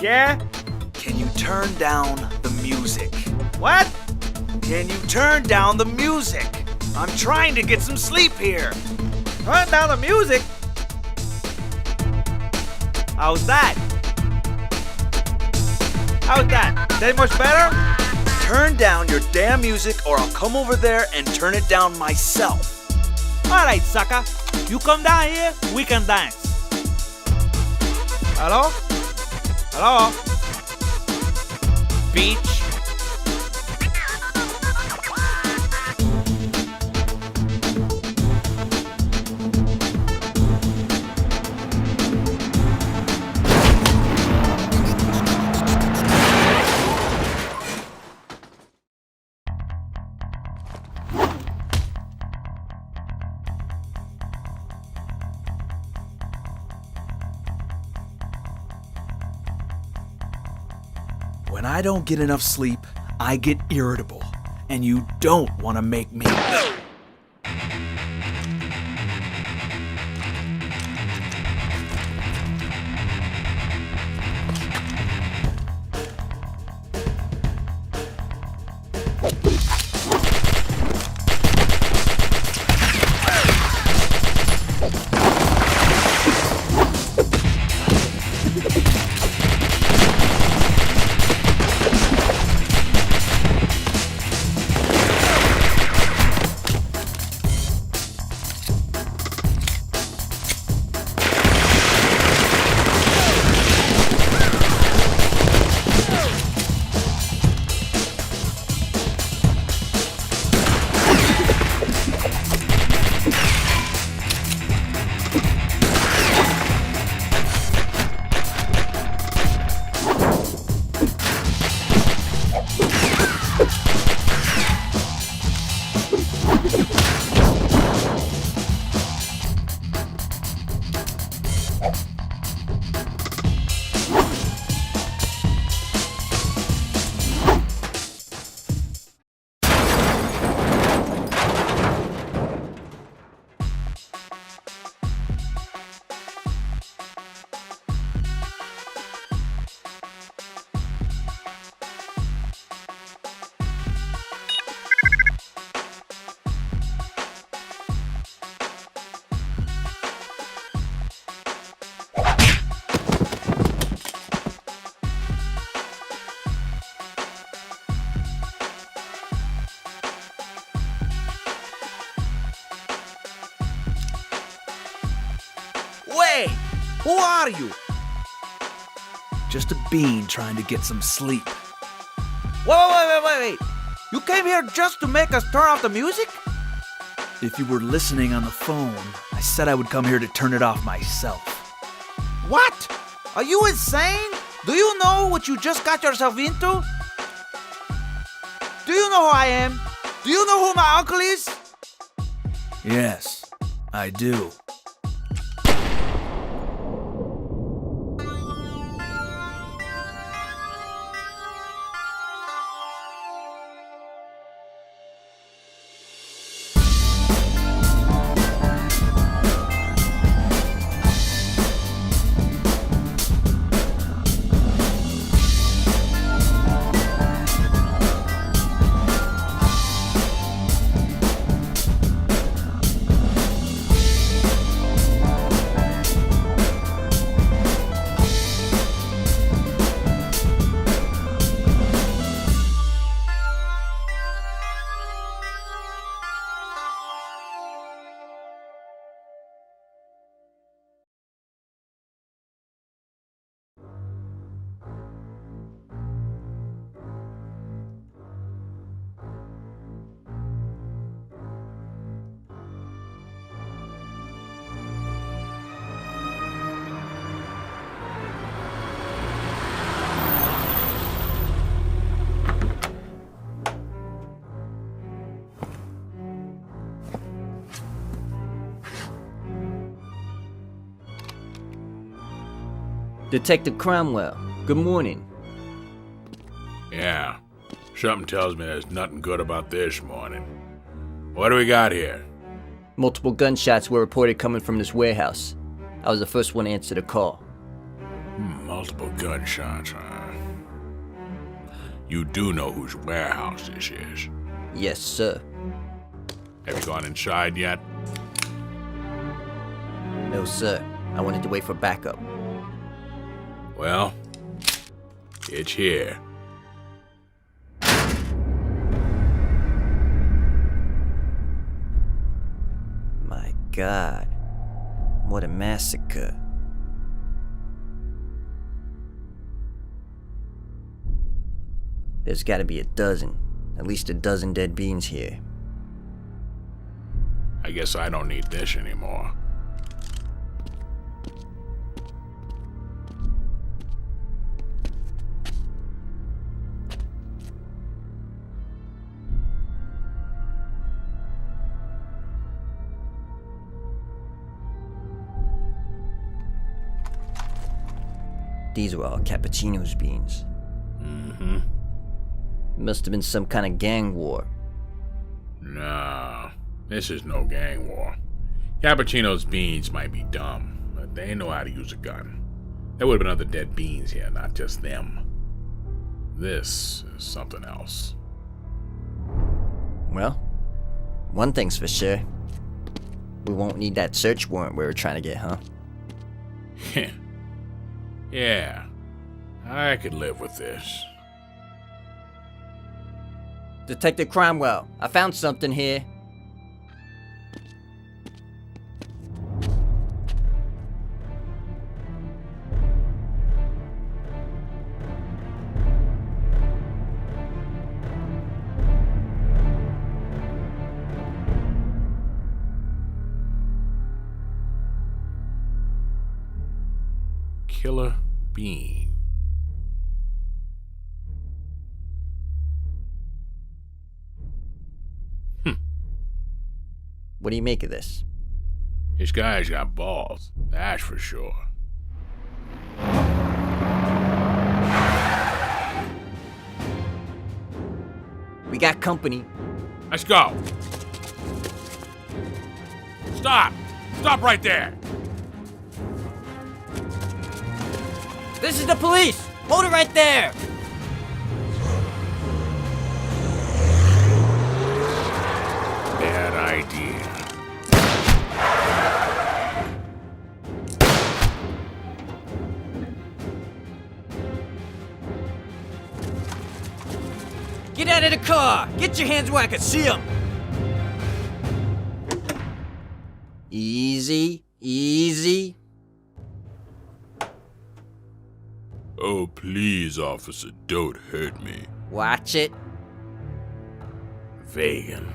Yeah? Can you turn down the music? What? Can you turn down the music? I'm trying to get some sleep here. Turn down the music? How's that? How's that? Is that much better? Turn down your damn music or I'll come over there and turn it down myself. Alright, sucker. You come down here, we can dance. Hello? Hello? Beach? When I don't get enough sleep, I get irritable. And you don't want to make me. Wait! Who are you? Just a bean trying to get some sleep. Wait. You came here just to make us turn off the music? If you were listening on the phone, I said I would come here to turn it off myself. What? Are you insane? Do you know what you just got yourself into? Do you know who I am? Do you know who my uncle is? Yes, I do. Detective Cromwell, good morning. Yeah, something tells me there's nothing good about this morning. What do we got here? Multiple gunshots were reported coming from this warehouse. I was the first one to answer the call. Multiple gunshots, huh? You do know whose warehouse this is. Yes, sir. Have you gone inside yet? No, sir. I wanted to wait for backup. Well, it's here. My God. What a massacre. There's gotta be at least a dozen dead beings here. I guess I don't need this anymore. These were all Cappuccino's beans. Mm-hmm. Must have been some kind of gang war. No, this is no gang war. Cappuccino's beans might be dumb, but they know how to use a gun. There would have been other dead beans here, not just them. This is something else. Well, one thing's for sure. We won't need that search warrant we were trying to get, huh? Yeah, I could live with this. Detective Cromwell, I found something here. Killer bean. What do you make of this? This guy's got balls, that's for sure. We got company. Let's go. Stop! Stop right there! This is the police! Hold it right there! Bad idea. Get out of the car! Get your hands where I can see them! Easy, easy. Oh, please, officer, don't hurt me. Watch it. Vegan.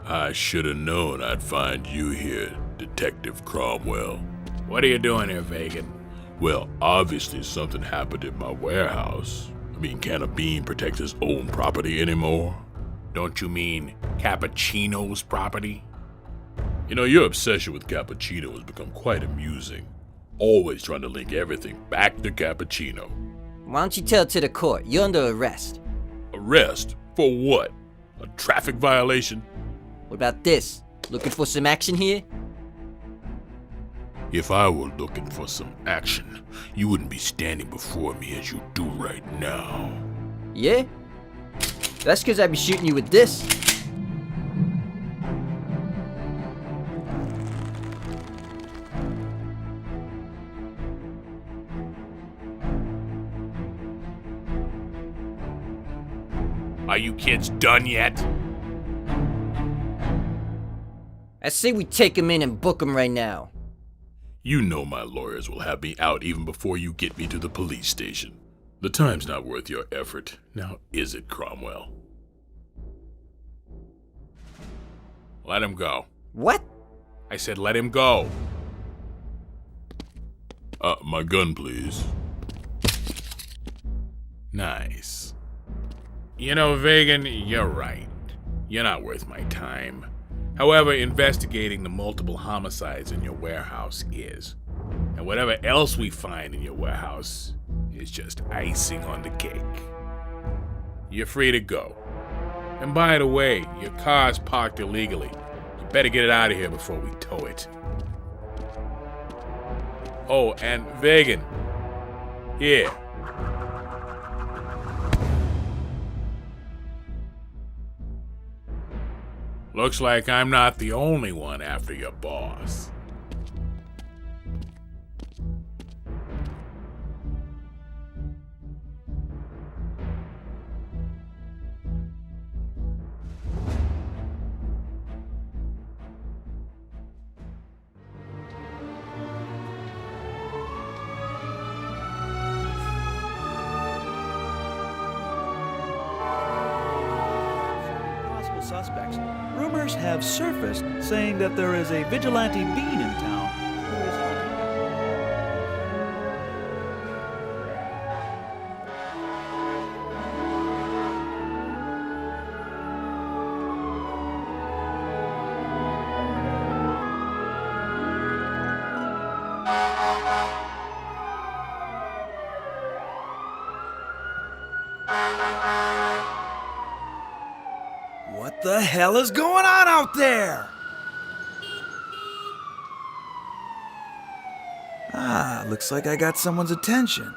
I should have known I'd find you here, Detective Cromwell. What are you doing here, Vegan? Well, obviously something happened in my warehouse. I mean, can a bean protect his own property anymore? Don't you mean Cappuccino's property? You know, your obsession with Cappuccino has become quite amusing. Always trying to link everything back to Cappuccino. Why don't you tell it to the court? You're under arrest. Arrest? For what? A traffic violation? What about this? Looking for some action here? If I were looking for some action, you wouldn't be standing before me as you do right now. Yeah? That's because I'd be shooting you with this. Are you kids done yet? I say we take him in and book him right now. You know my lawyers will have me out even before you get me to the police station. The time's not worth your effort. Now is it, Cromwell? Let him go. What? I said let him go. My gun, please. Nice. You know, Vegan, you're right. You're not worth my time. However, investigating the multiple homicides in your warehouse is. And whatever else we find in your warehouse is just icing on the cake. You're free to go. And by the way, your car's parked illegally. You better get it out of here before we tow it. Oh, and Vegan. Here. Looks like I'm not the only one after your boss. Possible suspects. Rumors have surfaced saying that there is a vigilante bean in town who is helping What the hell is going on out there? Ah, looks like I got someone's attention.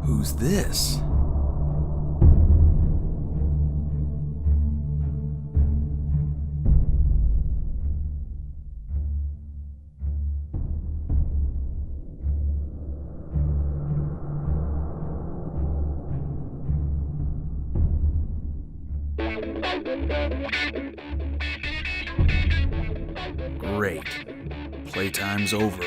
Who's this? Great. Playtime's over.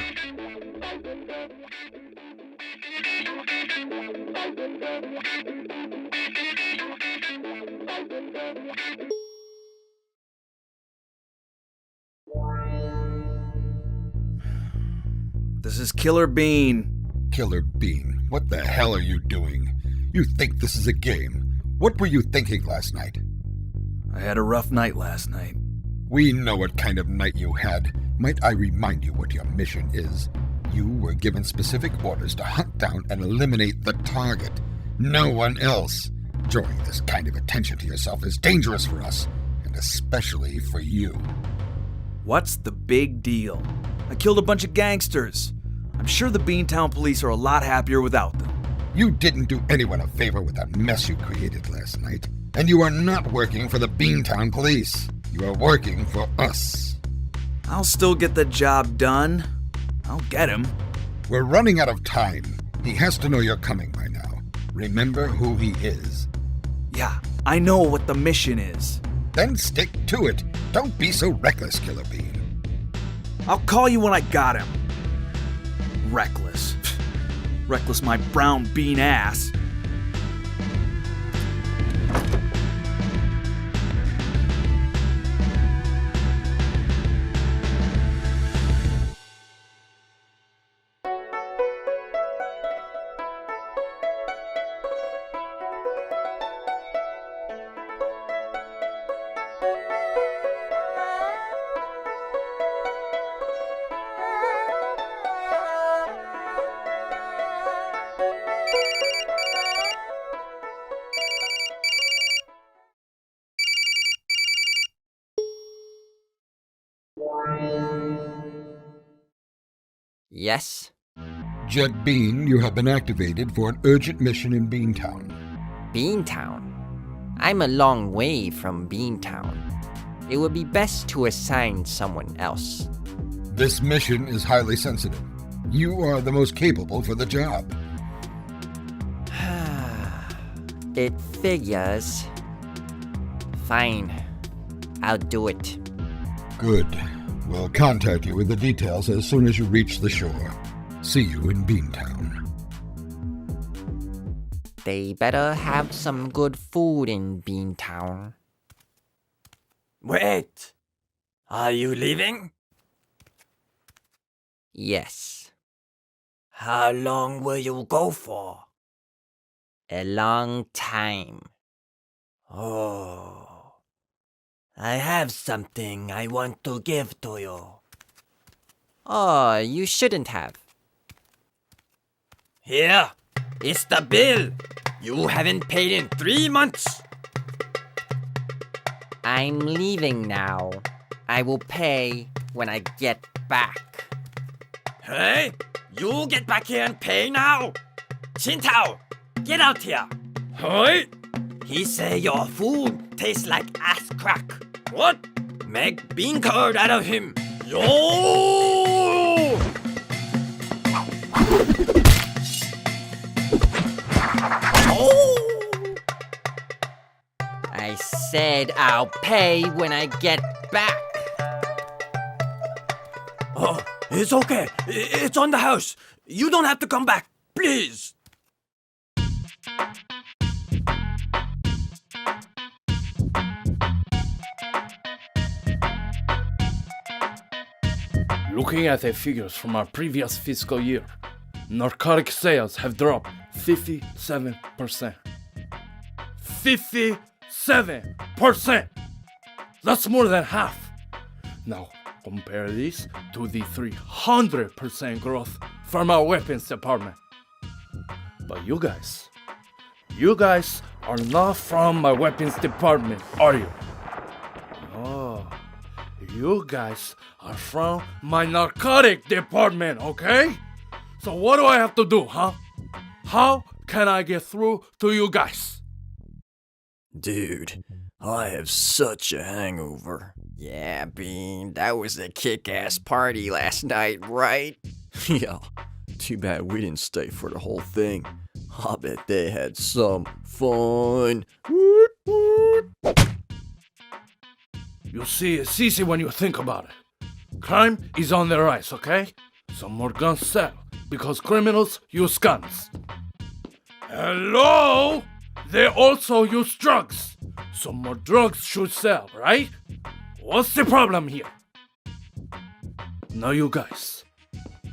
This is Killer Bean. Killer Bean, what the hell are you doing? You think this is a game? What were you thinking last night? I had a rough night last night. We know what kind of night you had. Might I remind you what your mission is? You were given specific orders to hunt down and eliminate the target. No one else. Drawing this kind of attention to yourself is dangerous for us, and especially for you. What's the big deal? I killed a bunch of gangsters. I'm sure the Beantown police are a lot happier without them. You didn't do anyone a favor with that mess you created last night. And you are not working for the Beantown police. You are working for us. I'll still get the job done. I'll get him. We're running out of time. He has to know you're coming by now. Remember who he is. Yeah, I know what the mission is. Then stick to it. Don't be so reckless, Killer Bean. I'll call you when I got him. Reckless. Reckless my brown bean ass. Yes? Jet Bean, you have been activated for an urgent mission in Beantown. Beantown? I'm a long way from Beantown. It would be best to assign someone else. This mission is highly sensitive. You are the most capable for the job. It figures. Fine. I'll do it. Good. We'll contact you with the details as soon as you reach the shore. See you in Beantown. They better have some good food in Beantown. Wait! Are you leaving? Yes, How long will you go for? a long time. Oh. I have something I want to give to you. Oh, you shouldn't have. Here, it's the bill. You haven't paid in 3 months. I'm leaving now. I will pay when I get back. Hey, you get back here and pay now. Qintao, get out here. Hey, he say your food tastes like ass crack. What? Make bean curd out of him. Yo! Oh! I said I'll pay when I get back. Oh, it's okay. It's on the house. You don't have to come back, please. Looking at the figures from our previous fiscal year, narcotic sales have dropped 57%. 57%! That's more than half. Now, compare this to the 300% growth from our weapons department. But you guys are not from my weapons department, are you? Oh, you guys are from my narcotic department, okay? So what do I have to do, huh? How can I get through to you guys? Dude, I have such a hangover. Yeah, Bean, that was a kick-ass party last night, right? Yeah, too bad we didn't stay for the whole thing. I bet they had some fun. You see, it's easy when you think about it. Crime is on the rise, okay? So more guns sell because criminals use guns. Hello? They also use drugs. So more drugs should sell, right? What's the problem here? Now you guys,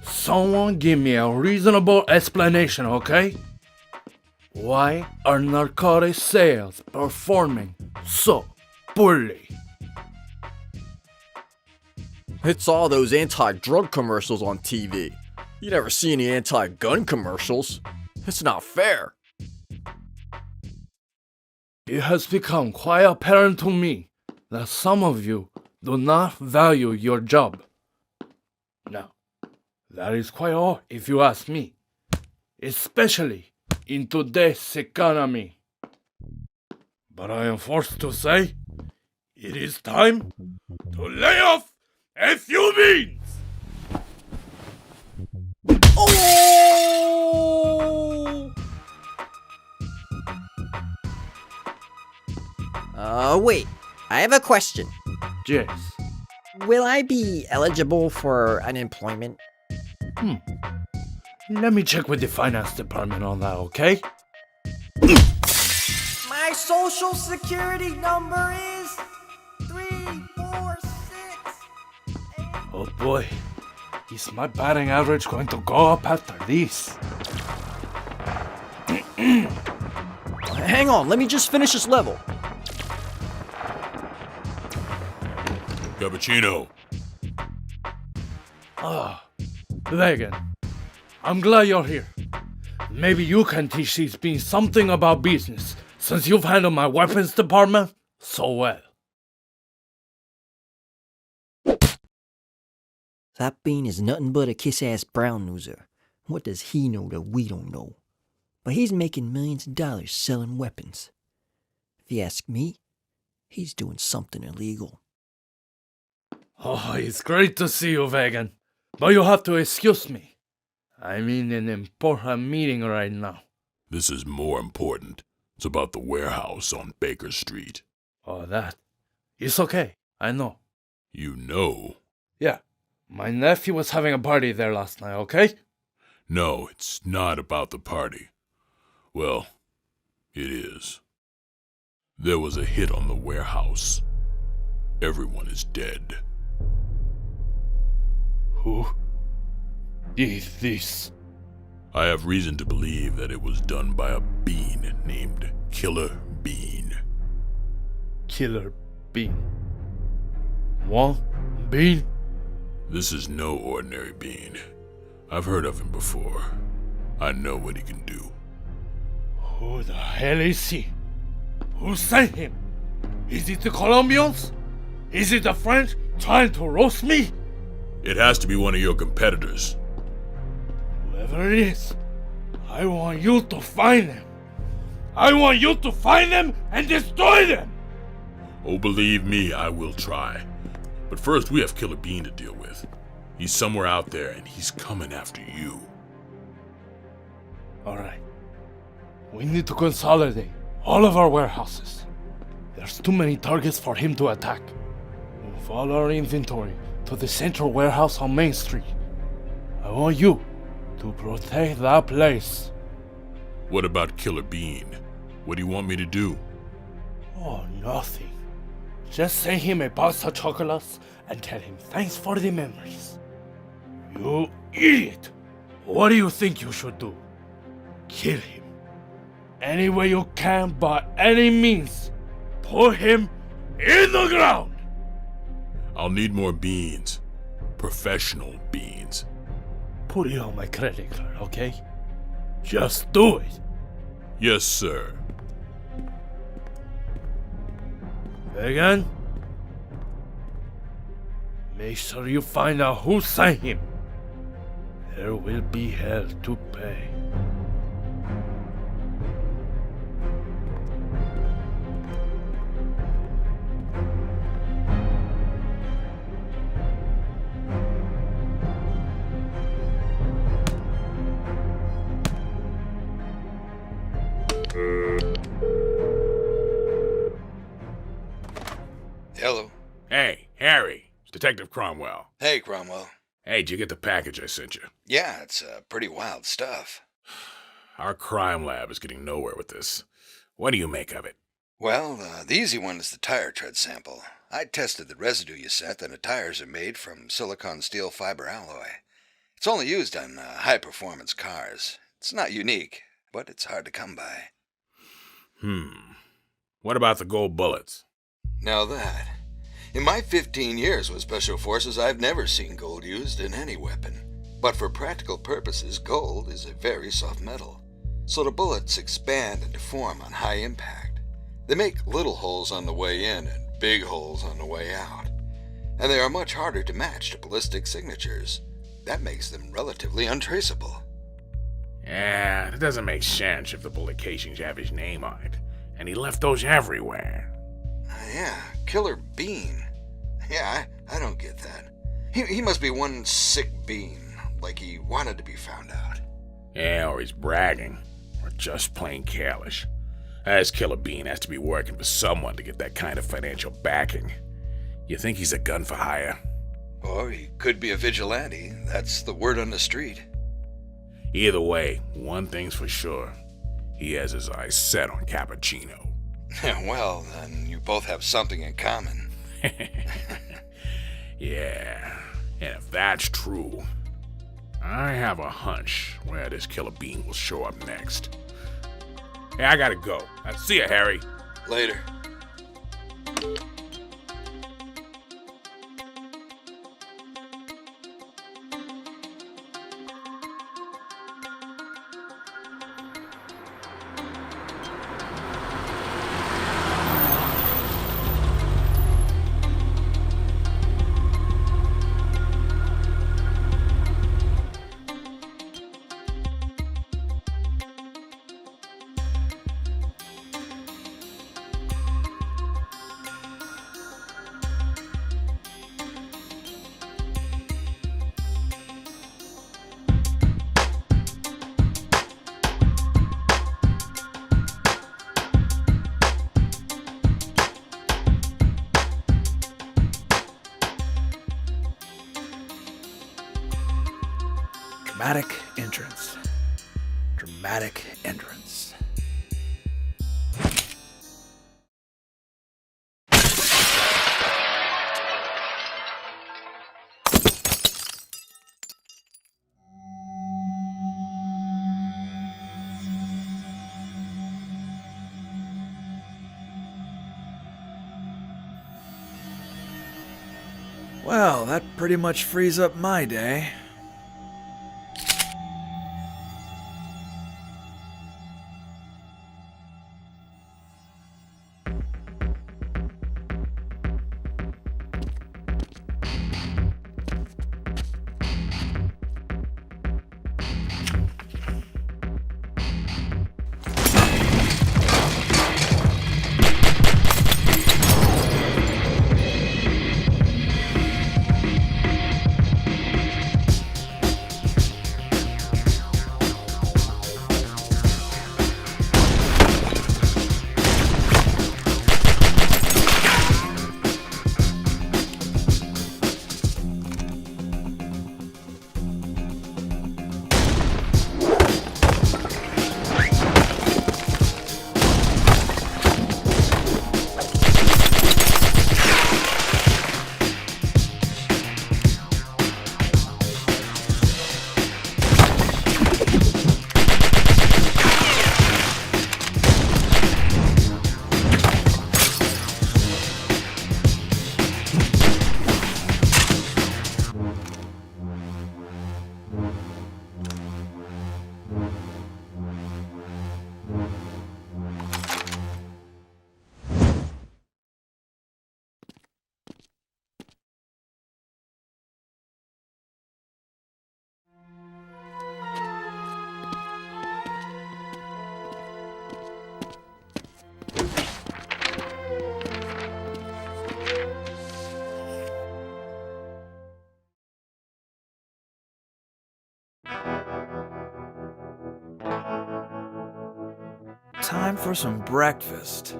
someone give me a reasonable explanation, okay? Why are narcotic sales performing so poorly? It's all those anti-drug commercials on TV. You never see any anti-gun commercials. It's not fair. It has become quite apparent to me that some of you do not value your job. Now, that is quite odd if you ask me, especially in today's economy. But I am forced to say, it is time to lay off a few beans! Wait, I have a question. Yes. Will I be eligible for unemployment? Let me check with the finance department on that, okay? My social security number is 346. Oh boy, is my batting average going to go up after this? Hang on, let me just finish this level. Cappuccino. Vegan, I'm glad you're here. Maybe you can teach these beans something about business, since you've handled my weapons department so well. That Bean is nothing but a kiss-ass brown noser. What does he know that we don't know? But he's making millions of dollars selling weapons. If you ask me, he's doing something illegal. Oh, it's great to see you, Vegan. But you have to excuse me. I'm in an important meeting right now. This is more important. It's about the warehouse on Baker Street. Oh, that. It's okay. I know. You know? Yeah. My nephew was having a party there last night, okay? No, it's not about the party. Well, It is. There was a hit on the warehouse. Everyone is dead. Who did this? I have reason to believe that it was done by a bean named Killer Bean. Killer Bean. One bean? This is no ordinary bean. I've heard of him before. I know what he can do. Who the hell is he? Who sent him? Is it the Colombians? Is it the French trying to roast me? It has to be one of your competitors. Whoever it is, I want you to find them. I want you to find them and destroy them! Oh, believe me, I will try. But first, we have Killer Bean to deal with. He's somewhere out there, and he's coming after you. Alright. We need to consolidate all of our warehouses. There's too many targets for him to attack. Move all our inventory to the central warehouse on Main Street. I want you to protect that place. What about Killer Bean? What do you want me to do? Oh, nothing. Just send him a box of chocolates and tell him thanks for the memories. You idiot! What do you think you should do? Kill him. Any way you can, by any means. Put him in the ground! I'll need more beans. Professional beans. Put it on my credit card, okay? Just do it. Yes, sir. Vegan? Make sure you find out who sent him. There will be hell to pay. Hello. Hey, Harry. It's Detective Cromwell. Hey, Cromwell. Hey, did you get the package I sent you? Yeah, it's pretty wild stuff. Our crime lab is getting nowhere with this. What do you make of it? Well, the easy one is the tire tread sample. I tested the residue you sent, and the tires are made from silicon steel fiber alloy. It's only used on high-performance cars. It's not unique, but it's hard to come by. What about the gold bullets? Now that. In my 15 years with Special Forces, I've never seen gold used in any weapon. But for practical purposes, gold is a very soft metal. So the bullets expand and deform on high impact. They make little holes on the way in and big holes on the way out. And they are much harder to match to ballistic signatures. That makes them relatively untraceable. Yeah, it doesn't make sense if the bullet casings have his name on it. And he left those everywhere. Yeah, Killer Bean. Yeah, I don't get that. He must be one sick bean, like he wanted to be found out. Yeah, or he's bragging. Or just plain careless. As Killer Bean has to be working for someone to get that kind of financial backing. You think he's a gun for hire? Or he could be a vigilante. That's the word on the street. Either way, one thing's for sure. He has his eyes set on Cappuccino. Well, then you both have something in common. Yeah, and if that's true, I have a hunch where this Killer Bean will show up next. Hey, I gotta go. See ya, Harry. Later. Dramatic entrance. Dramatic entrance. Well, that pretty much frees up my day. Time for some breakfast.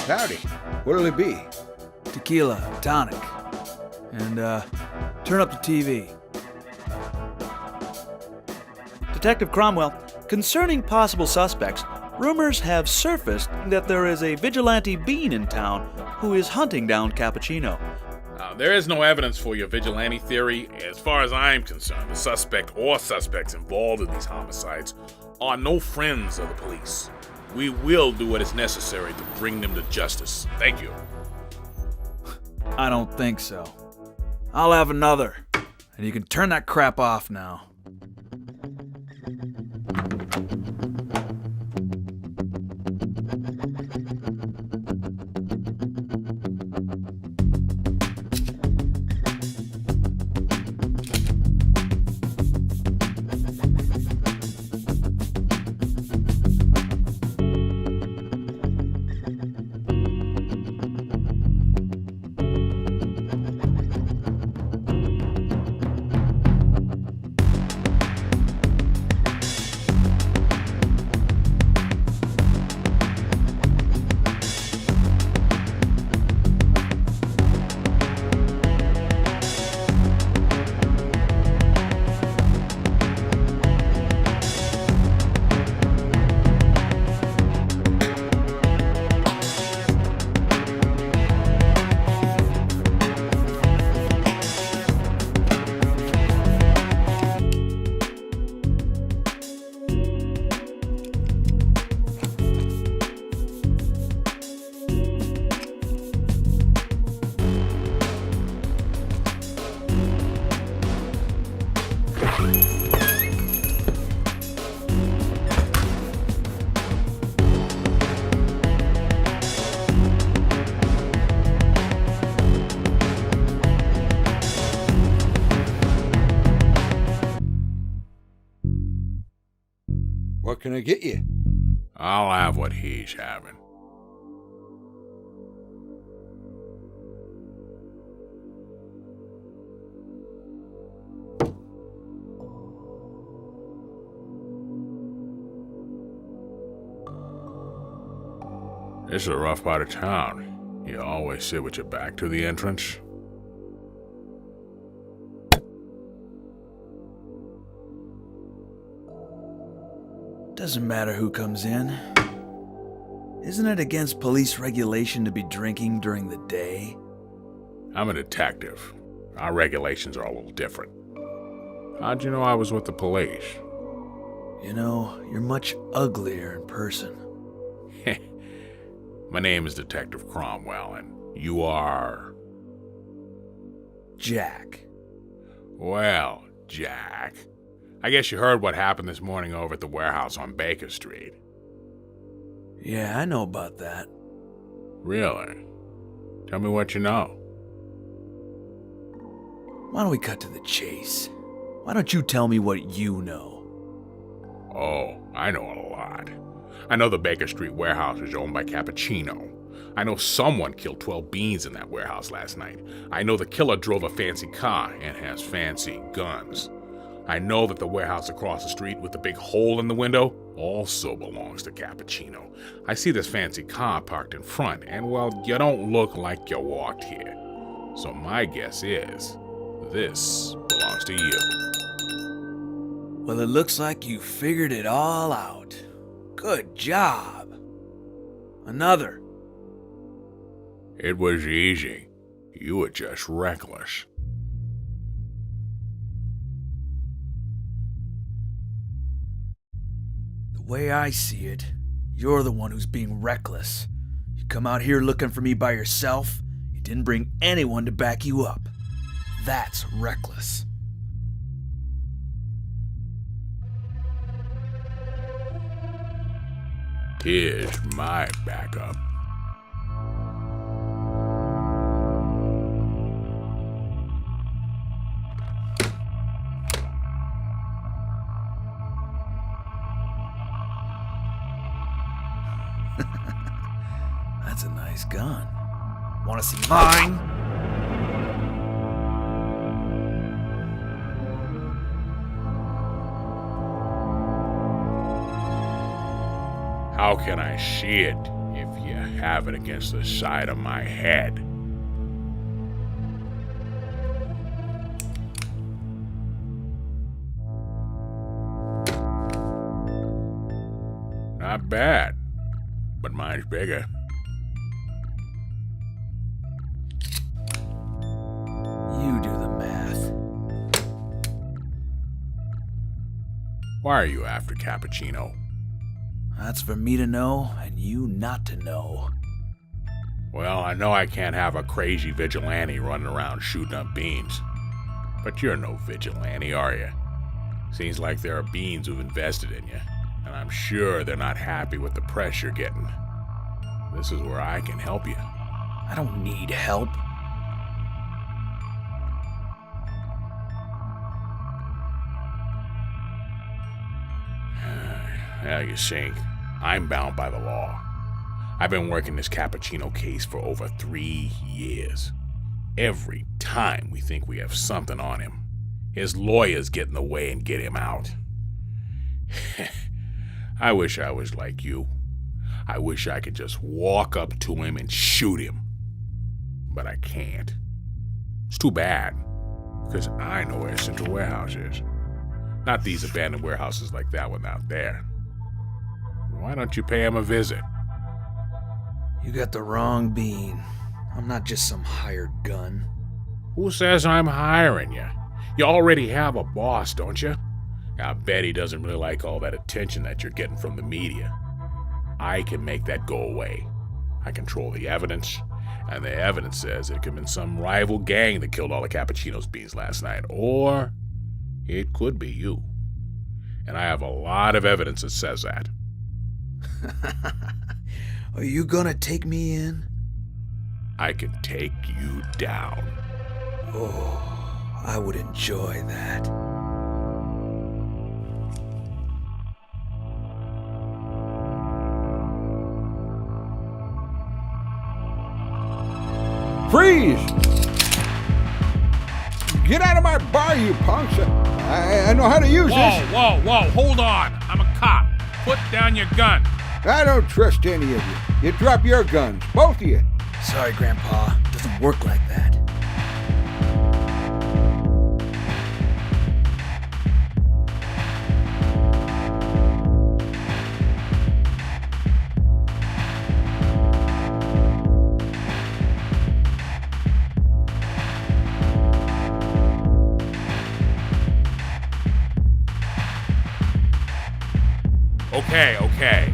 Howdy. What'll it be? Tequila, tonic. And, turn up the TV. Detective Cromwell, concerning possible suspects, rumors have surfaced that there is a vigilante bean in town who is hunting down Cappuccino. There is no evidence for your vigilante theory. As far as I'm concerned, the suspect or suspects involved in these homicides are no friends of the police. We will do what is necessary to bring them to justice. Thank you. I don't think so. I'll have another, and you can turn that crap off now. What can I get you? I'll have what he's having. This is a rough part of town. You always sit with your back to the entrance. Doesn't matter who comes in. Isn't it against police regulation to be drinking during the day? I'm a detective. Our regulations are a little different. How'd you know I was with the police? You know, you're much uglier in person. My name is Detective Cromwell, and you are... Jack. Well, Jack, I guess you heard what happened this morning over at the warehouse on Baker Street. Yeah, I know about that. Really? Tell me what you know. Why don't we cut to the chase? Why don't you tell me what you know? Oh, I know a lot. I know the Baker Street warehouse is owned by Cappuccino. I know someone killed 12 beans in that warehouse last night. I know the killer drove a fancy car and has fancy guns. I know that the warehouse across the street with the big hole in the window also belongs to Cappuccino. I see this fancy car parked in front, and well, you don't look like you walked here. So my guess is, this belongs to you. Well, it looks like you figured it all out. Good job. Another. It was easy. You were just reckless. The way I see it, you're the one who's being reckless. You come out here looking for me by yourself. You didn't bring anyone to back you up. That's reckless. Here's my backup. That's a nice gun. Want to see mine? How can I see it if you have it against the side of my head? Not bad, but mine's bigger. You do the math. Why are you after Cappuccino? That's for me to know and you not to know. Well, I know I can't have a crazy vigilante running around shooting up beans. But you're no vigilante, are you? Seems like there are beans who've invested in you, and I'm sure they're not happy with the press you're getting. This is where I can help you. I don't need help. Well, you see, I'm bound by the law. I've been working this Cappuccino case for over 3 years. Every time we think we have something on him, his lawyers get in the way and get him out. I wish I was like you. I wish I could just walk up to him and shoot him. But I can't. It's too bad, because I know where Central Warehouse is. Not these abandoned warehouses like that one out there. Why don't you pay him a visit? You got the wrong bean. I'm not just some hired gun. Who says I'm hiring you? You already have a boss, don't you? I bet he doesn't really like all that attention that you're getting from the media. I can make that go away. I control the evidence, and the evidence says it could have been some rival gang that killed all the Cappuccino's beans last night, or it could be you. And I have a lot of evidence that says that. Are you gonna take me in? I can take you down. Oh, I would enjoy that. Freeze! Get out of my bar, you punks! I know how to use this. Whoa, hold on. I'm a cop. Put down your gun. I don't trust any of you. You drop your guns, both of you. Sorry, Grandpa. It doesn't work like that. Okay.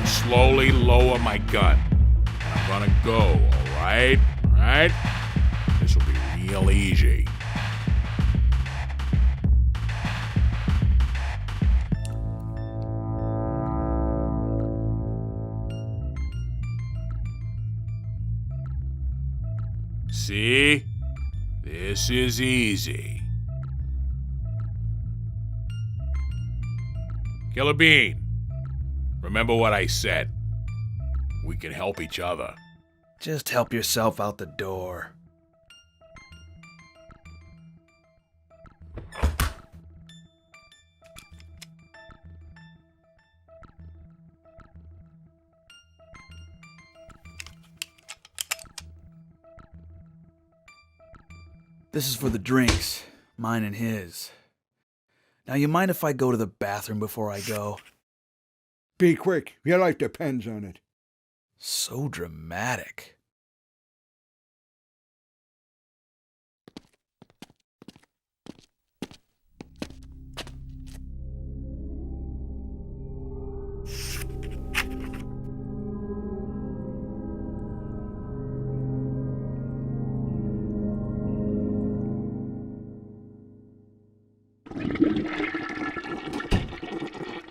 Slowly lower my gun. I'm gonna go, alright? Alright? This will be real easy. See? This is easy. Killer Bean, remember what I said. We can help each other. Just help yourself out the door. This is for the drinks, mine and his. Now, you mind if I go to the bathroom before I go? Be quick. Your life depends on it. So dramatic.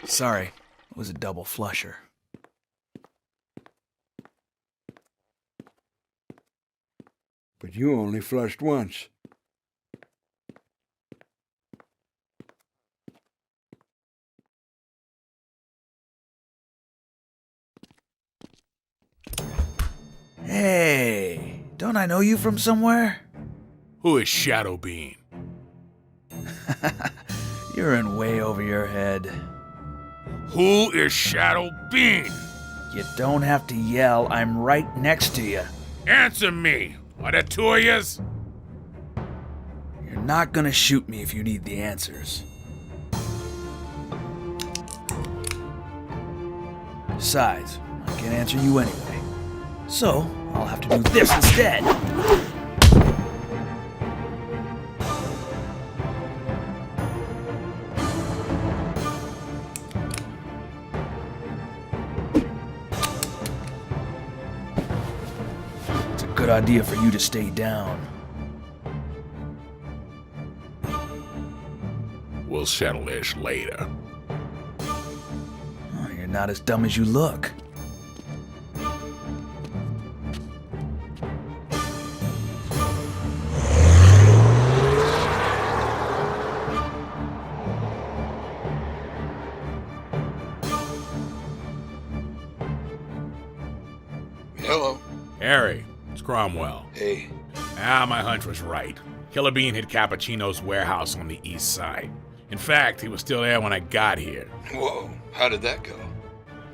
Sorry, it was a double flusher. But you only flushed once. Hey, don't I know you from somewhere? Who is Shadow Bean? You're in way over your head. Who is Shadow Bean? You don't have to yell, I'm right next to you. Answer me! Are there two of yous? You're not gonna shoot me if you need the answers. Besides, I can't answer you anyway. So, I'll have to do this instead. Good idea for you to stay down. We'll settle this later. Oh, you're not as dumb as you look. Hello. Harry, it's Cromwell. Hey. My hunch was right. Killer Bean hid Cappuccino's warehouse on the east side. In fact, he was still there when I got here. Whoa, how did that go?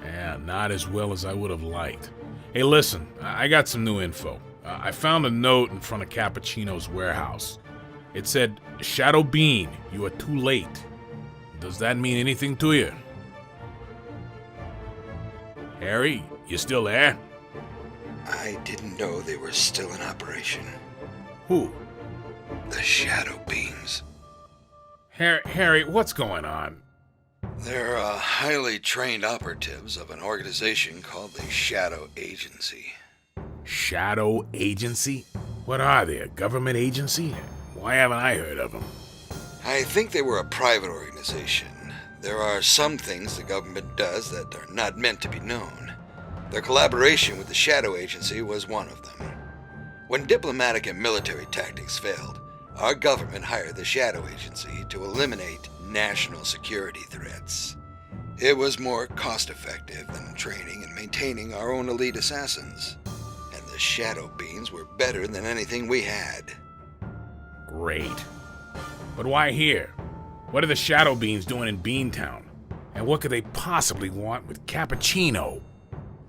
Yeah, not as well as I would have liked. Hey, listen, I got some new info. I found a note in front of Cappuccino's warehouse. It said, Shadow Bean, you are too late. Does that mean anything to you? Harry, you still there? I didn't know they were still in operation. Who? The Shadow Beans. Harry, what's going on? They're highly trained operatives of an organization called the Shadow Agency. Shadow Agency? What are they, a government agency? Why haven't I heard of them? I think they were a private organization. There are some things the government does that are not meant to be known. Their collaboration with the Shadow Agency was one of them. When diplomatic and military tactics failed, our government hired the Shadow Agency to eliminate national security threats. It was more cost-effective than training and maintaining our own elite assassins. And the Shadow Beans were better than anything we had. Great. But why here? What are the Shadow Beans doing in Beantown? And what could they possibly want with Cappuccino?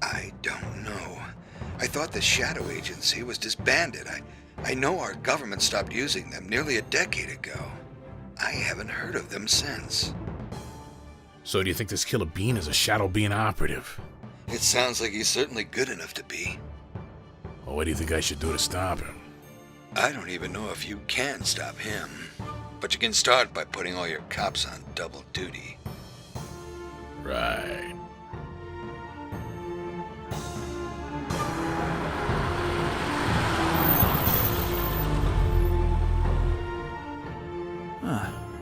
I don't know. I thought the Shadow Agency was disbanded. I know our government stopped using them nearly a decade ago. I haven't heard of them since. So do you think this Killer Bean is a Shadow Bean operative? It sounds like he's certainly good enough to be. Well, what do you think I should do to stop him? I don't even know if you can stop him. But you can start by putting all your cops on double duty. Right.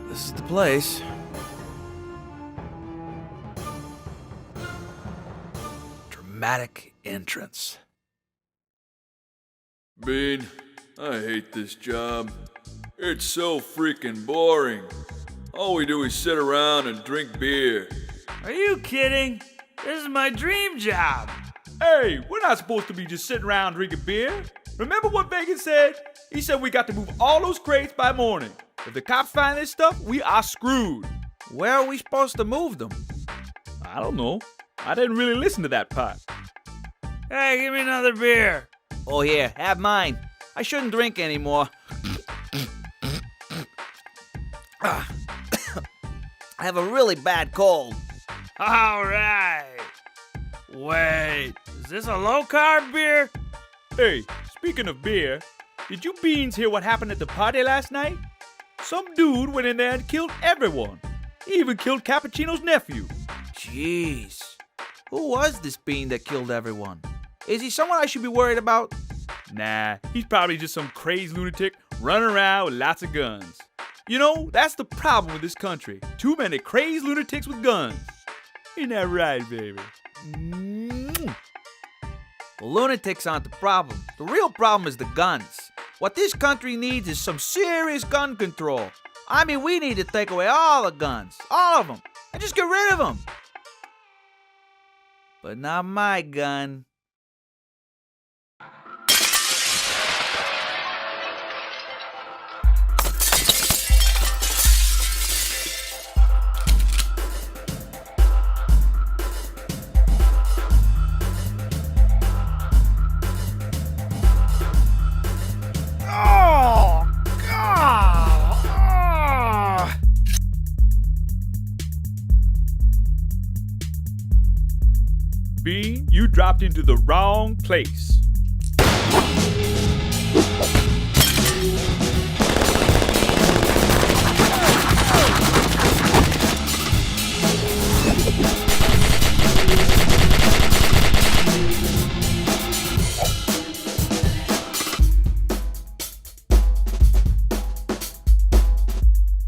This is the place. Dramatic entrance. Bean, I hate this job. It's so freaking boring. All we do is sit around and drink beer. Are you kidding? This is my dream job. Hey, we're not supposed to be just sitting around drinking beer. Remember what Vegas said? He said we got to move all those crates by morning. If the cops find this stuff, we are screwed. Where are we supposed to move them? I don't know. I didn't really listen to that part. Hey, give me another beer. Oh, here, have mine. I shouldn't drink anymore. I have a really bad cold. All right. Wait, is this a low-carb beer? Hey, speaking of beer, did you beans hear what happened at the party last night? Some dude went in there and killed everyone. He even killed Cappuccino's nephew. Jeez. Who was this bean that killed everyone? Is he someone I should be worried about? Nah, he's probably just some crazed lunatic running around with lots of guns. You know, that's the problem with this country. Too many crazed lunatics with guns. Ain't that right, baby? The lunatics aren't the problem. The real problem is the guns. What this country needs is some serious gun control. I mean, we need to take away all the guns. All of them. And just get rid of them. But not my gun. Bean, you dropped into the wrong place.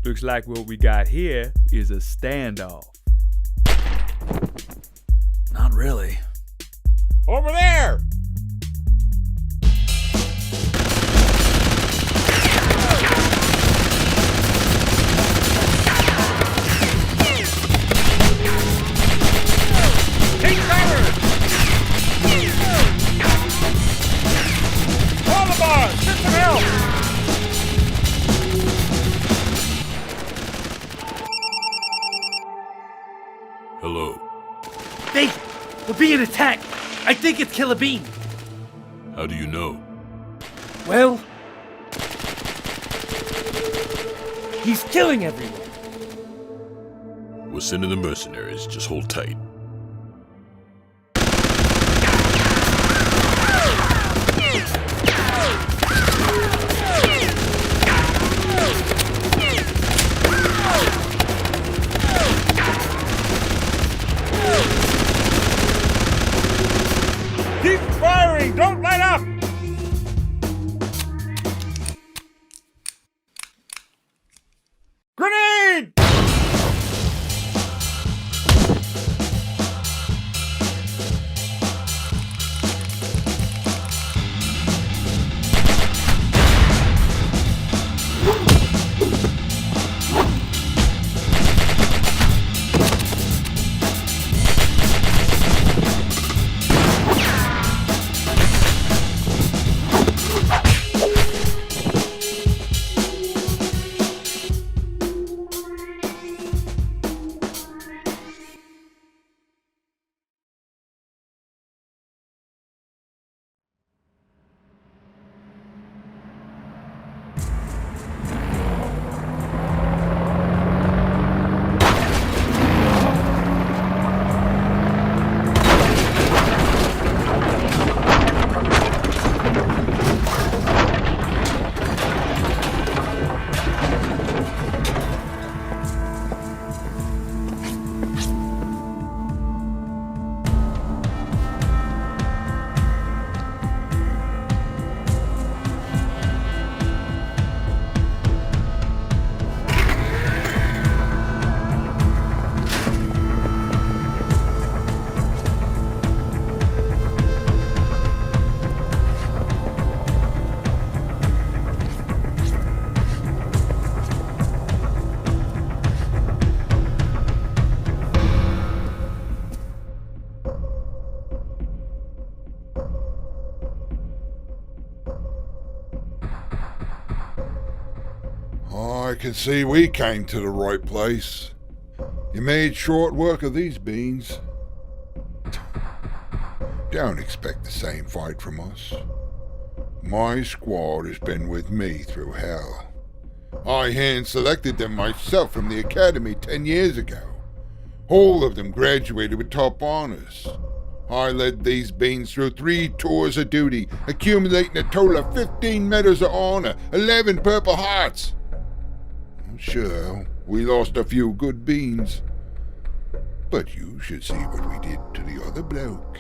Looks like what we got here is a standoff. Not really. Over there! Take cover! Call the boss! Get some help! Hello. Hey, we're being attacked. I think it's Killer Bean. How do you know? Well, he's killing everyone. We're sending the mercenaries. Just hold tight. Keep firing! Don't let up! Grenade! can see we came to the right place. You made short work of these beans. Don't expect the same fight from us. My squad has been with me through hell. I hand-selected them myself from the academy 10 years ago. All of them graduated with top honors. I led these beans through 3 tours of duty, accumulating a total of 15 medals of honor, 11 Purple Hearts. Sure, we lost a few good beans. But you should see what we did to the other bloke.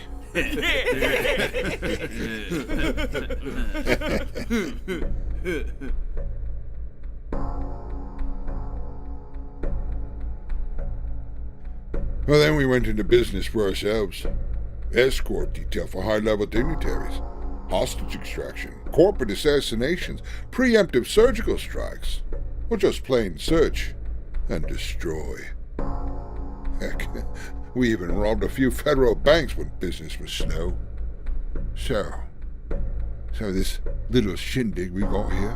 Well, then we went into business for ourselves. Escort detail for high-level dignitaries, hostage extraction, corporate assassinations, preemptive surgical strikes, or just plain search and destroy. Heck, we even robbed a few federal banks when business was slow. So this little shindig we got here,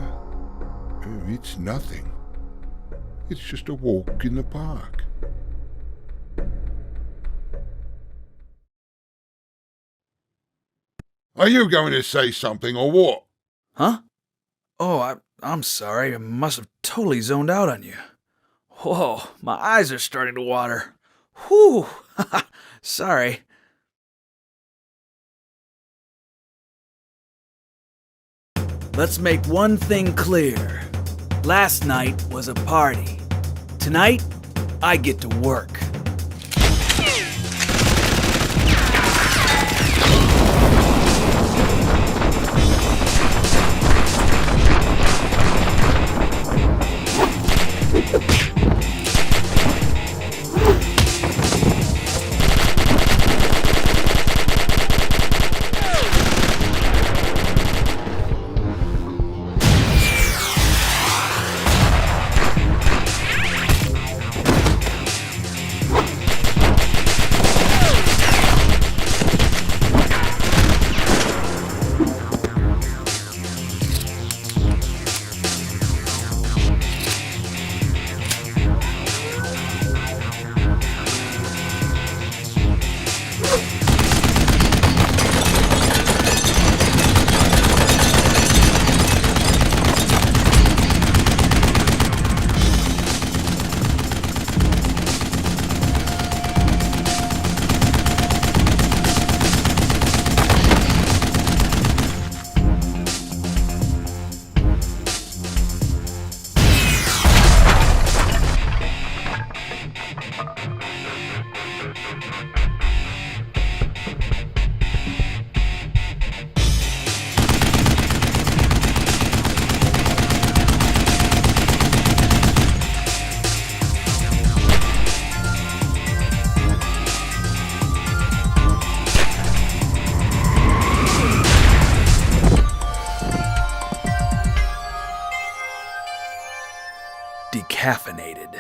it's nothing. It's just a walk in the park. Are you going to say something or what? Huh? Oh, I'm sorry. I must have totally zoned out on you. Whoa, my eyes are starting to water. Whew. Sorry. Let's make one thing clear. Last night was a party. Tonight, I get to work. Decaffeinated.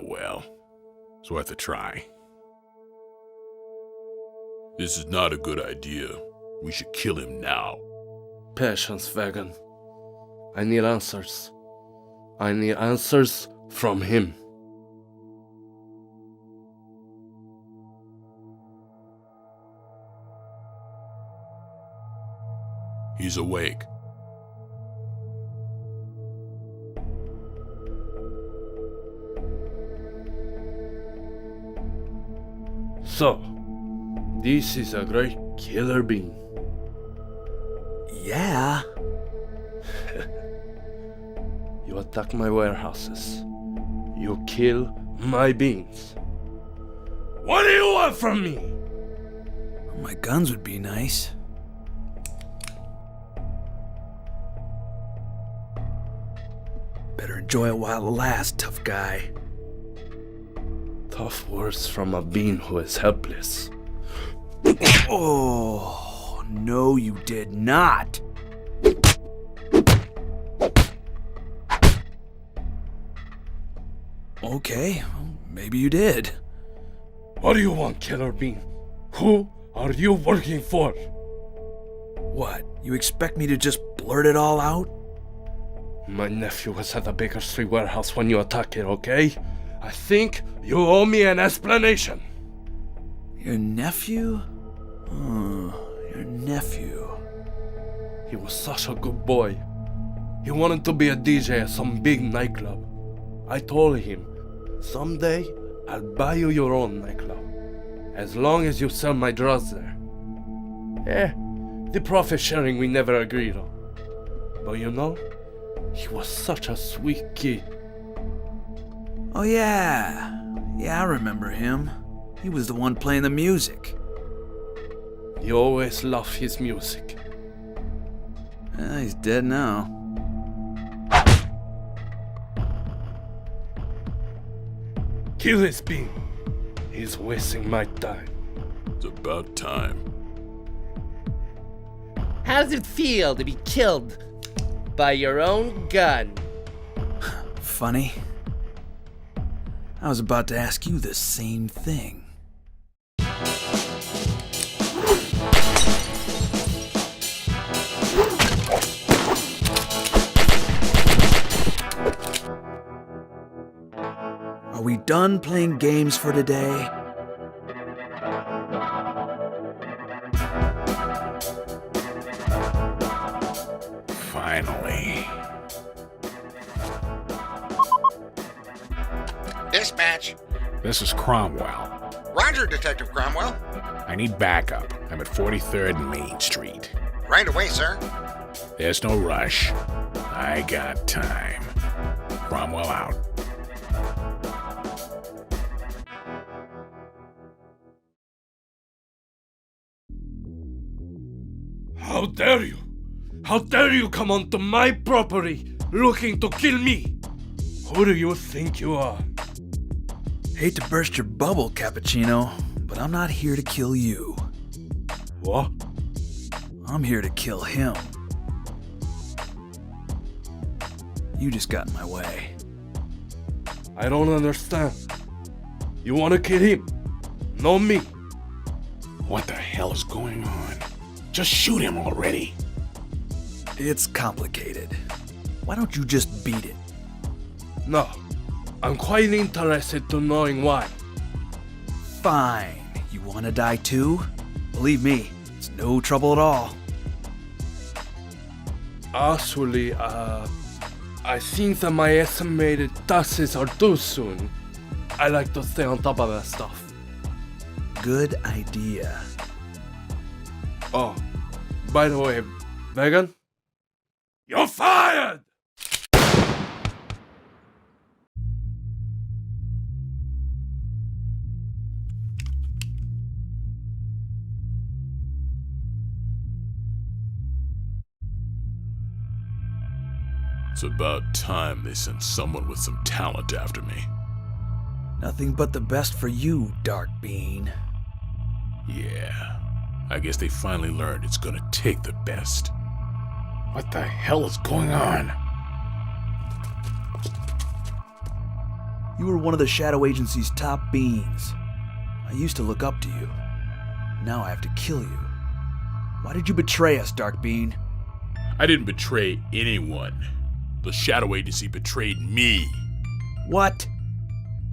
Well, it's worth a try. This is not a good idea. We should kill him now. Patience, vegan. I need answers. I need answers from him. He's awake. So, this is a great killer bean. Yeah. You attack my warehouses. You kill my beans. What do you want from me? My guns would be nice. Better enjoy it while it lasts, tough guy. Tough words from a bean who is helpless. Oh, no, you did not. Okay, well, maybe you did. What do you want, killer bean? Who are you working for? What, you expect me to just blurt it all out? My nephew was at the Baker Street warehouse when you attacked it, okay? I think you owe me an explanation. Your nephew? Oh, your nephew. He was such a good boy. He wanted to be a DJ at some big nightclub. I told him, someday I'll buy you your own nightclub, as long as you sell my drugs there. The profit sharing we never agreed on. But you know, he was such a sweet kid. Oh yeah, I remember him. He was the one playing the music. You always loved his music. He's dead now. Kill this bean. He's wasting my time. It's about time. How does it feel to be killed by your own gun? Funny. I was about to ask you the same thing. Are we done playing games for today? Finally. Dispatch. This is Cromwell. Roger, Detective Cromwell. I need backup. I'm at 43rd and Main Street. Right away, sir. There's no rush. I got time. Cromwell out. How dare you? How dare you come onto my property looking to kill me? Who do you think you are? Hate to burst your bubble, Cappuccino, but I'm not here to kill you. What? I'm here to kill him. You just got in my way. I don't understand. You want to kill him, not me. What the hell is going on? Just shoot him already. It's complicated. Why don't you just beat it? No, I'm quite interested to knowing why. Fine. You want to die too? Believe me, it's no trouble at all. Actually, I think that my estimated taxes are due soon. I like to stay on top of that stuff. Good idea. Oh, by the way, Megan, you're fired! It's about time they sent someone with some talent after me. Nothing but the best for you, Dark Bean. Yeah, I guess they finally learned it's gonna take the best. What the hell is going on? You were one of the Shadow Agency's top beans. I used to look up to you. Now I have to kill you. Why did you betray us, Dark Bean? I didn't betray anyone. The Shadow Agency betrayed me. What?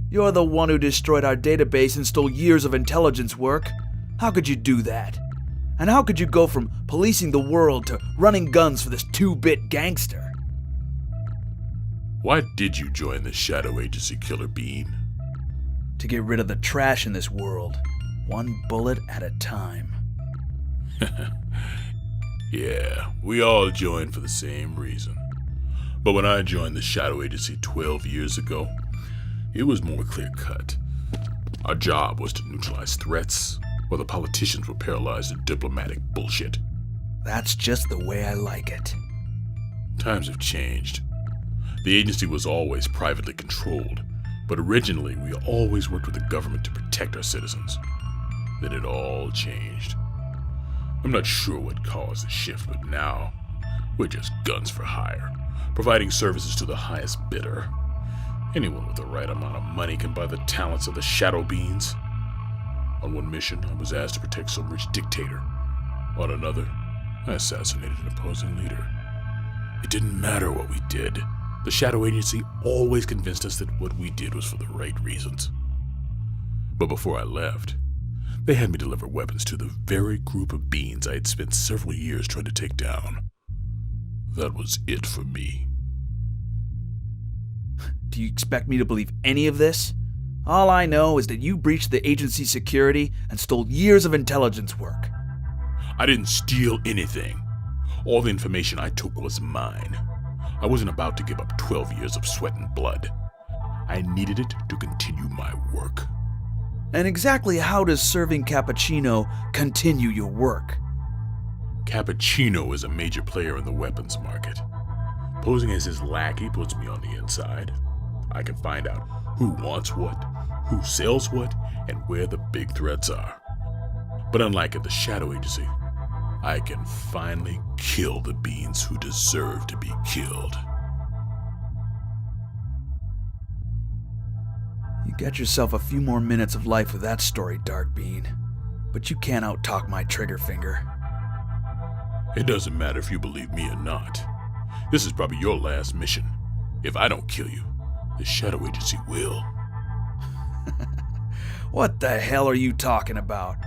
You're the one who destroyed our database and stole years of intelligence work. How could you do that? And how could you go from policing the world to running guns for this 2-bit gangster? Why did you join the Shadow Agency, Killer Bean? To get rid of the trash in this world. one bullet at a time. Yeah, we all joined for the same reason. But when I joined the Shadow Agency 12 years ago, it was more clear-cut. Our job was to neutralize threats, while the politicians were paralyzed in diplomatic bullshit. That's just the way I like it. Times have changed. The agency was always privately controlled, but originally we always worked with the government to protect our citizens. Then it all changed. I'm not sure what caused the shift, but now we're just guns for hire, providing services to the highest bidder. Anyone with the right amount of money can buy the talents of the Shadow Beings. On one mission, I was asked to protect some rich dictator. On another, I assassinated an opposing leader. It didn't matter what we did. The Shadow Agency always convinced us that what we did was for the right reasons. But before I left, they had me deliver weapons to the very group of beings I had spent several years trying to take down. That was it for me. Do you expect me to believe any of this? All I know is that you breached the agency's security and stole years of intelligence work. I didn't steal anything. All the information I took was mine. I wasn't about to give up 12 years of sweat and blood. I needed it to continue my work. And exactly how does serving cappuccino continue your work? Cappuccino is a major player in the weapons market. Posing as his lackey puts me on the inside. I can find out who wants what, who sells what, and where the big threats are. But unlike at the Shadow Agency, I can finally kill the beings who deserve to be killed. You get yourself a few more minutes of life with that story, Dark Bean. But you can't out-talk my trigger finger. It doesn't matter if you believe me or not. This is probably your last mission. If I don't kill you, the Shadow Agency will. What the hell are you talking about?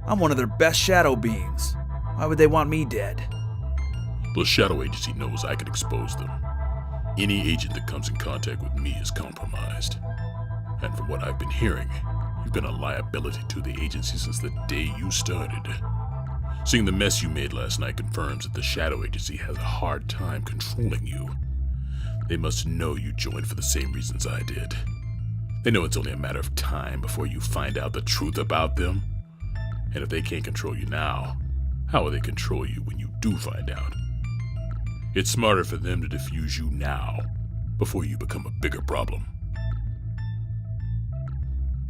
I'm one of their best shadow beings. Why would they want me dead? The Shadow Agency knows I can expose them. Any agent that comes in contact with me is compromised. And from what I've been hearing, you've been a liability to the agency since the day you started. Seeing the mess you made last night confirms that the Shadow Agency has a hard time controlling you. They must know you joined for the same reasons I did. They know it's only a matter of time before you find out the truth about them. And if they can't control you now, how will they control you when you do find out? It's smarter for them to defuse you now, before you become a bigger problem.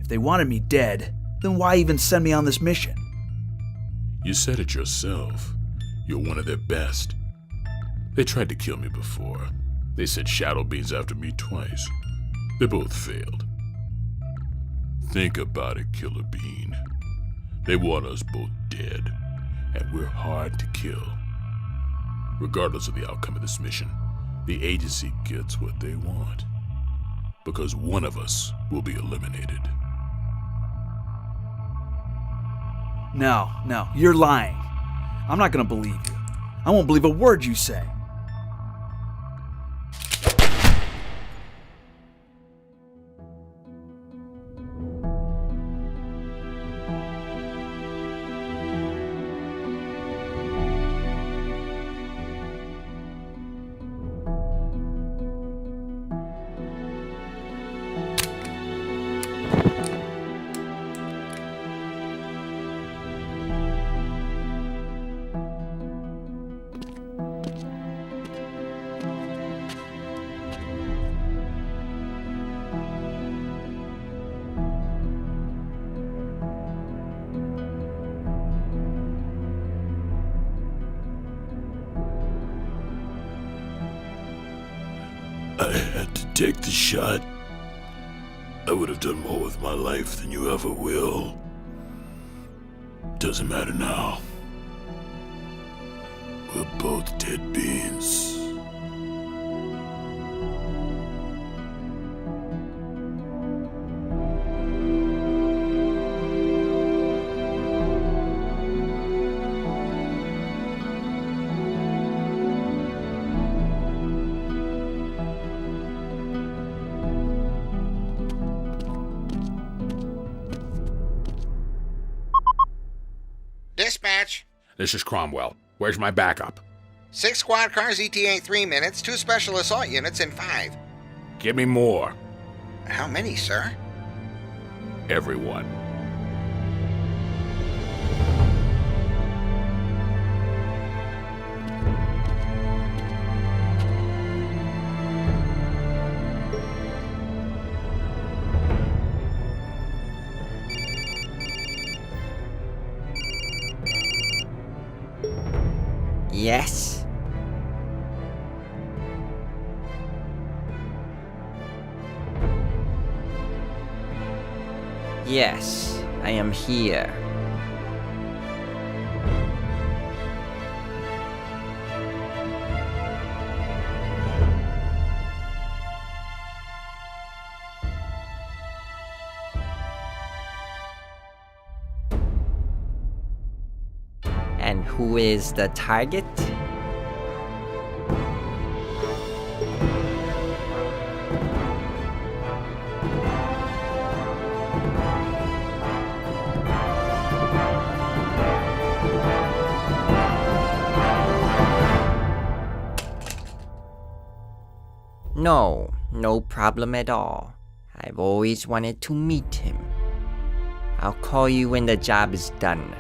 If they wanted me dead, then why even send me on this mission? You said it yourself. You're one of their best. They tried to kill me before. They sent shadow beings after me twice. They both failed. Think about it, Killer Bean. They want us both dead, and we're hard to kill. Regardless of the outcome of this mission, the agency gets what they want. Because one of us will be eliminated. No, you're lying. I'm not gonna believe you. I won't believe a word you say. I had to take the shot. I would have done more with my life than you ever will. Doesn't matter now. We're both dead beings. Dispatch. This is Cromwell. Where's my backup? 6 squad cars ETA 3 minutes, 2 special assault units in 5. Give me more. How many, sir? Everyone. Yes? Yes, I am here. And who is the target? No problem at all. I've always wanted to meet him. I'll call you when the job is done.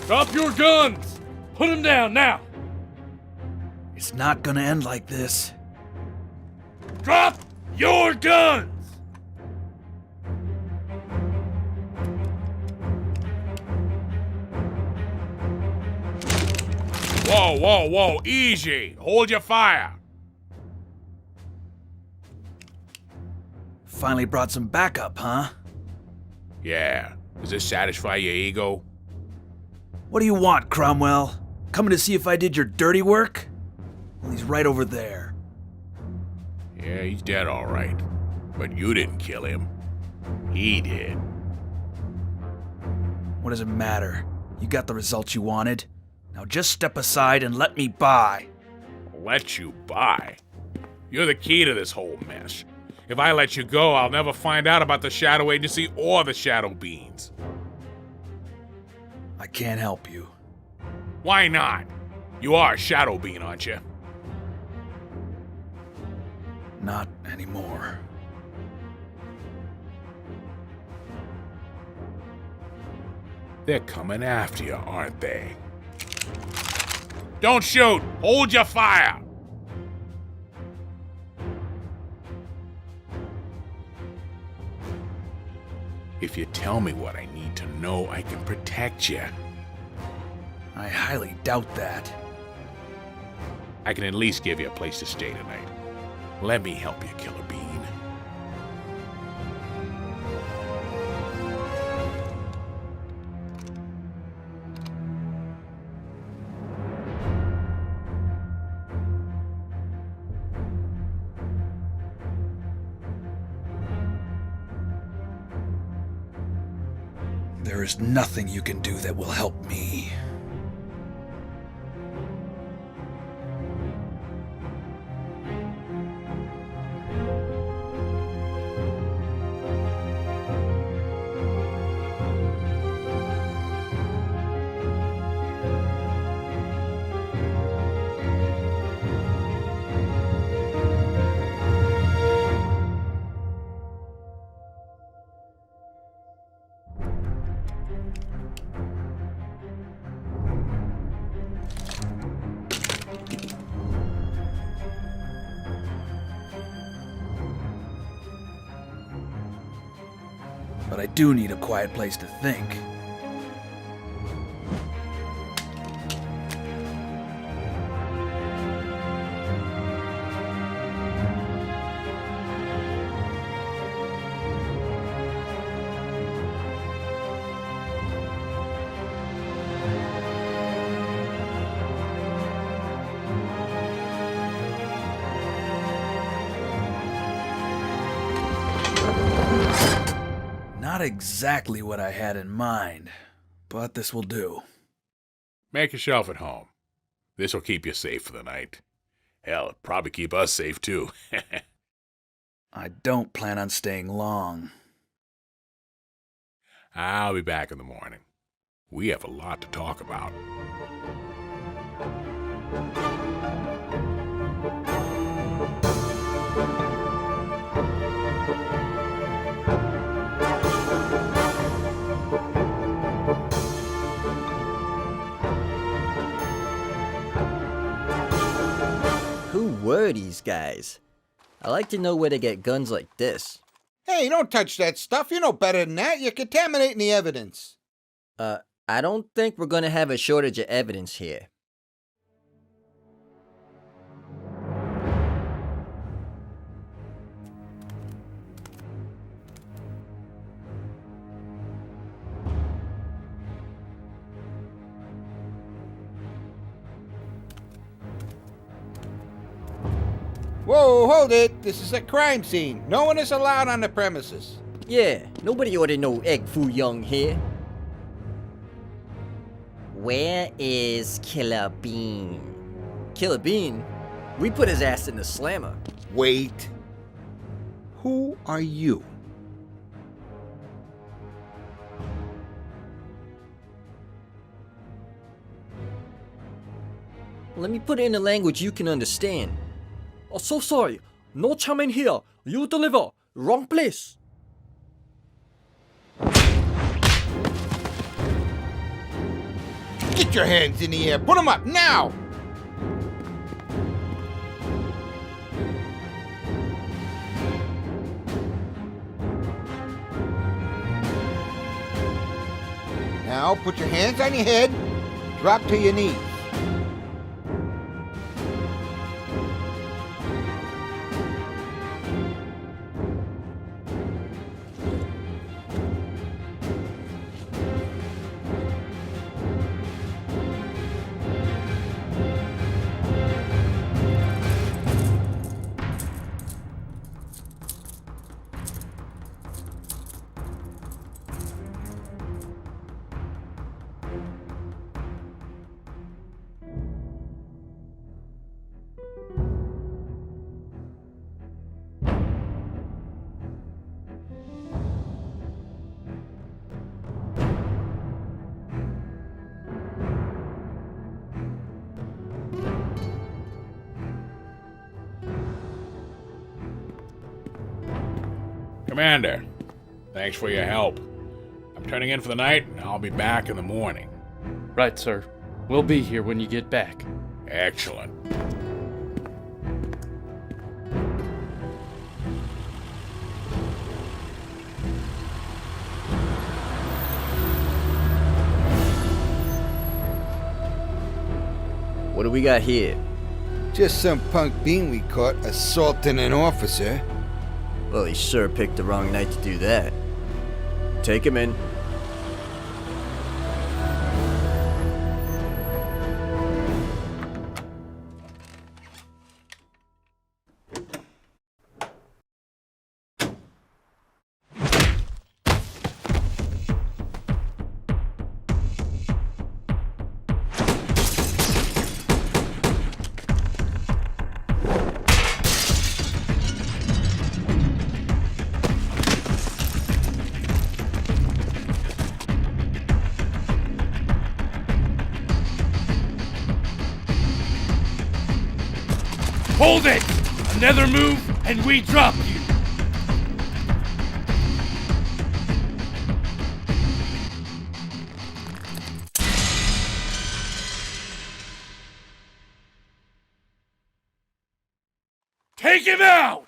Drop your guns! Put them down now! It's not gonna end like this. Drop your guns! Whoa, whoa, whoa, easy. Hold your fire. Finally brought some backup, huh? Yeah. Does this satisfy your ego? What do you want, Cromwell? Coming to see if I did your dirty work? Well, he's right over there. Yeah, he's dead all right. But you didn't kill him. He did. What does it matter? You got the results you wanted. Now just step aside and let me by. Let you by? You're the key to this whole mess. If I let you go, I'll never find out about the Shadow Agency or the Shadow Beans. I can't help you. Why not? You are a Shadow Bean, aren't you? Not anymore. They're coming after you, aren't they? Don't shoot! Hold your fire! If you tell me what I need to know, I can protect you. I highly doubt that. I can at least give you a place to stay tonight. Let me help you, Killer Bean. There is nothing you can do that will help me. But I do need a quiet place to think. Not exactly what I had in mind, but this will do. Make yourself at home. This will keep you safe for the night. Hell, it'll probably keep us safe too. I don't plan on staying long. I'll be back in the morning. We have a lot to talk about. Who were these guys? I like to know where they get guns like this. Hey, don't touch that stuff. You know better than that. You're contaminating the evidence. I don't think we're gonna have a shortage of evidence here. Whoa, hold it. This is a crime scene. No one is allowed on the premises. Yeah, nobody ought to know Egg Foo Young here. Where is Killer Bean? Killer Bean? We put his ass in the slammer. Wait. Who are you? Let me put it in a language you can understand. Oh, so sorry. No charm in here. You deliver. Wrong place. Get your hands in the air. Put them up now. Now put your hands on your head. Drop to your knees. Commander, thanks for your help. I'm turning in for the night, and I'll be back in the morning. Right, sir. We'll be here when you get back. Excellent. What do we got here? Just some punk bean we caught assaulting an officer. Well, he sure picked the wrong night to do that. Take him in. Hold it! Another move, and we drop you! Take him out!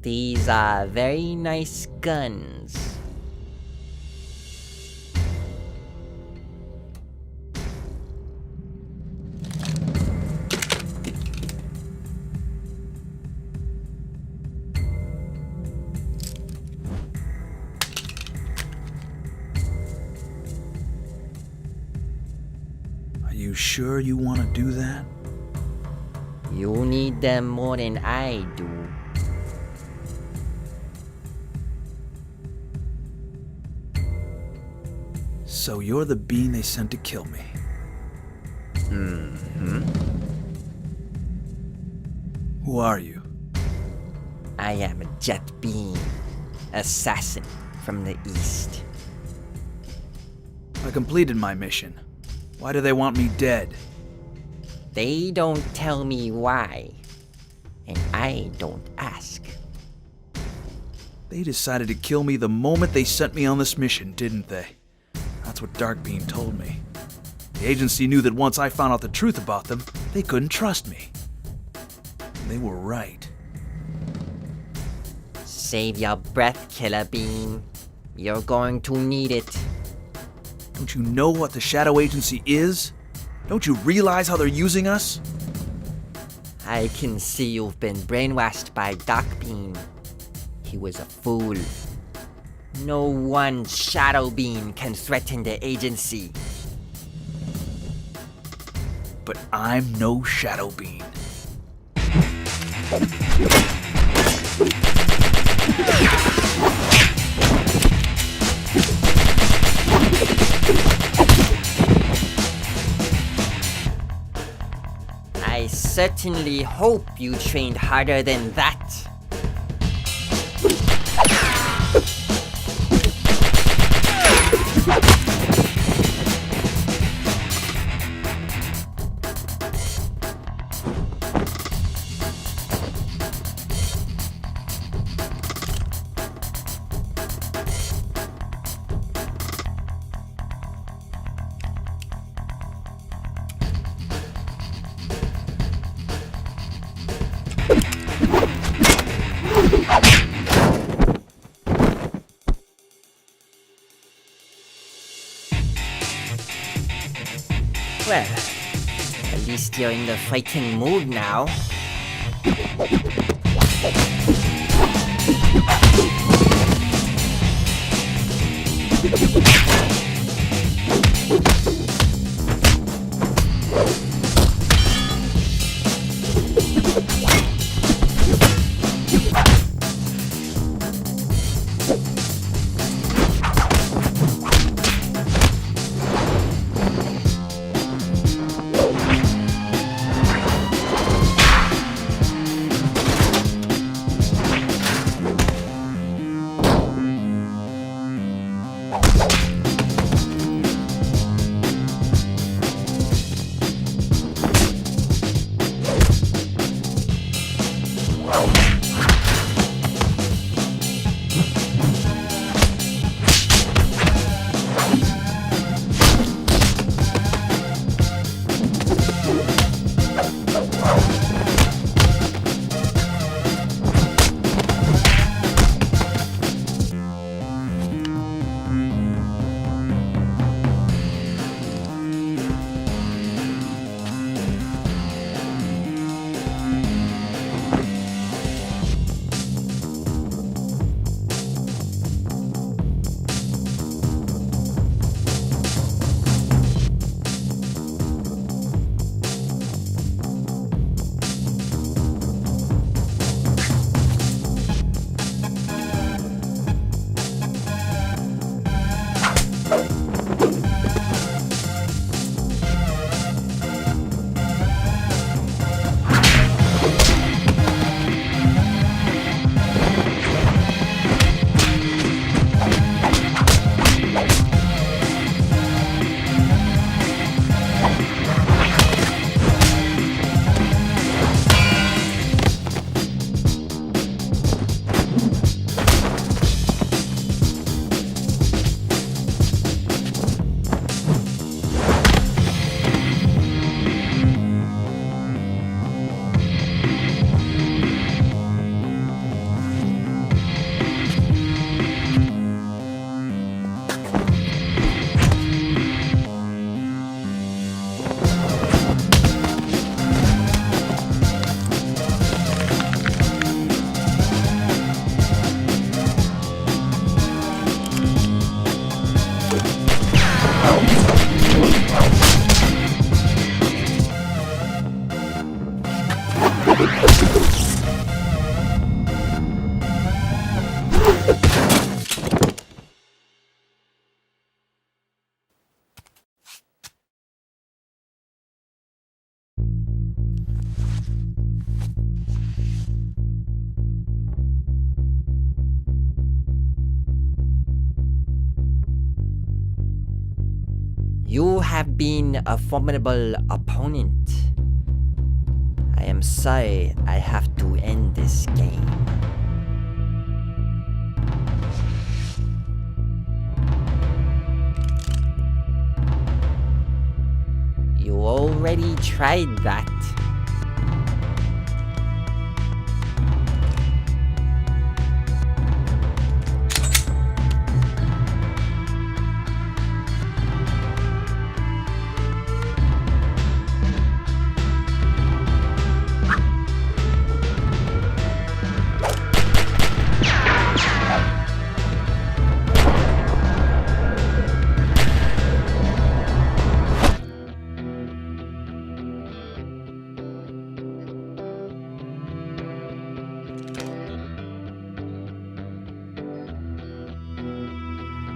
These are very nice guns. Are you sure you want to do that? You need them more than I do. So you're the being they sent to kill me. Mm-hmm. Who are you? I am a Jet Beam, assassin from the East. I completed my mission. Why do they want me dead? They don't tell me why, and I don't ask. They decided to kill me the moment they sent me on this mission, didn't they? That's what Darkbeam told me. The agency knew that once I found out the truth about them, they couldn't trust me. And they were right. Save your breath, Killer Beam. You're going to need it. Don't you know what the Shadow Agency is? Don't you realize how they're using us? I can see you've been brainwashed by Darkbeam. He was a fool. No one Shadow Beam can threaten the agency. But I'm no Shadow Beam. I certainly hope you trained harder than that. Well, at least you're in the fighting mood now. You have been a formidable opponent. I am sorry I have to end this game. You already tried that.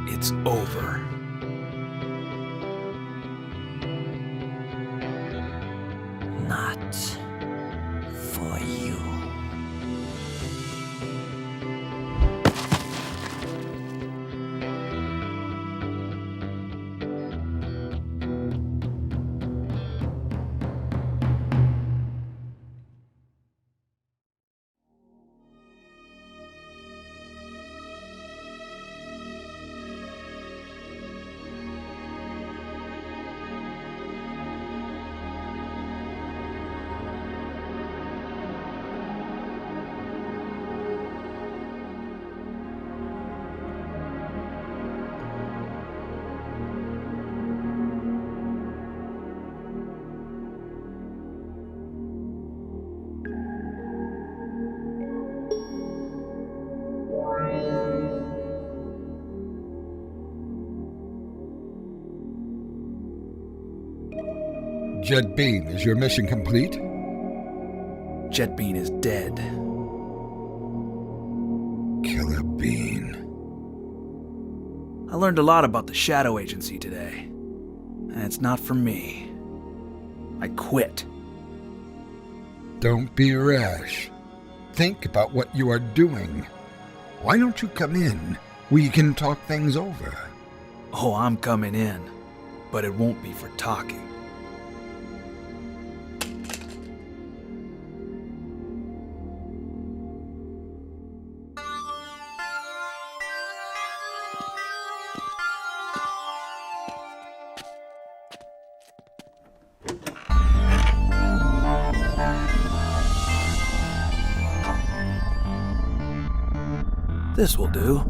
It's over. Not for you. Jet Bean, is your mission complete? Jet Bean is dead. Killer Bean. I learned a lot about the Shadow Agency today. And it's not for me. I quit. Don't be rash. Think about what you are doing. Why don't you come in? We can talk things over. Oh, I'm coming in. But it won't be for talking. This will do.